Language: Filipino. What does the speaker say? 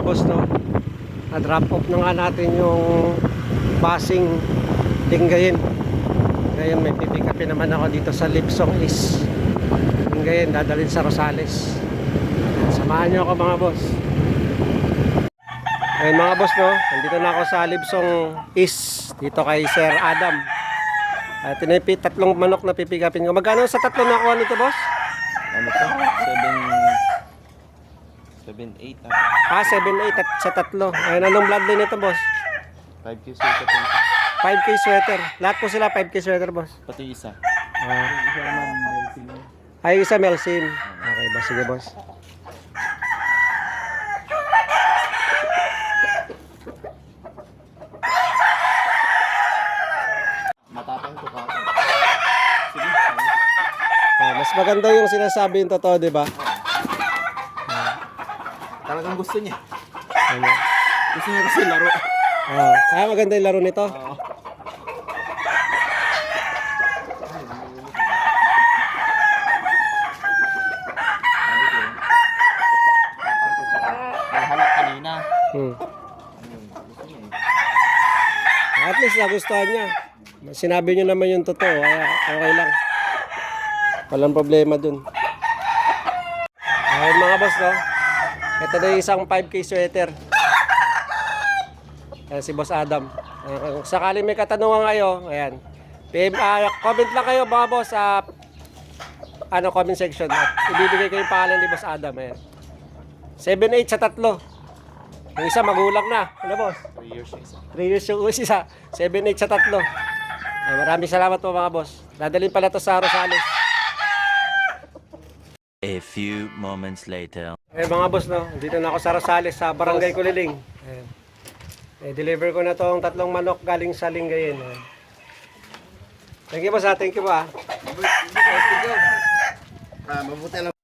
boss, no? Na-drop off na nga natin yung basing Lingayen. Ngayon may pipikapin naman ako dito sa Lipsong East Lingayen, dadalhin sa Rosales. Samahan nyo ako mga boss. Ngayon mga boss, no? Nandito na ako sa Lipsong East, dito kay Sir Adam. At tinipit tatlong manok na pipikapin ko. Magkano sa tatlo nakuha nito, boss? Ano to? 7, 8. 7-8 at sa tatlo. Ayun, anong bloodline nito, boss? 5K sweater po. 5K sweater. Lahat po sila 5K sweater, boss. Pati isa. Ah. Isa naman, Melvin. Ay, isa Melsin. Okay, boss. Sige, boss. Matapang to ka. Sige. Mas maganda yung sinasabi yung totoo, di ba? Talagang gusto niya. Ano? Gusto niya kasi laro. Maganda yung laro nito. Oo. Halak kanina. Gusto niya eh. At least nagustuhan niya. Sinabi niyo naman yung totoo, kaya okay lang. Walang problema dun. Ayun mga boss, no? Ito na yung isang 5K sweater. Ayan si Boss Adam. Kung sakali may katanungan kayo, ayan. Comment lang kayo mga boss sa comment section. At ibibigay ko yung pangalan ni Boss Adam. Ayan. 7-8 sa tatlo. Yung isa magulang na. Ano boss? 3 years yung isa. 3 years yung isa. 7-8 sa tatlo. Maraming salamat po mga boss. Dadalhin pala to sa Rosales. A few moments later. Mga boss, no? Dito na ako sa Rosales, sa Barangay Kuliling. Ayan. Deliver ko na tong tatlong manok galing sa Lingayen. Ayan. Thank you boss, ha? Thank you po, ha? Mabuti lang.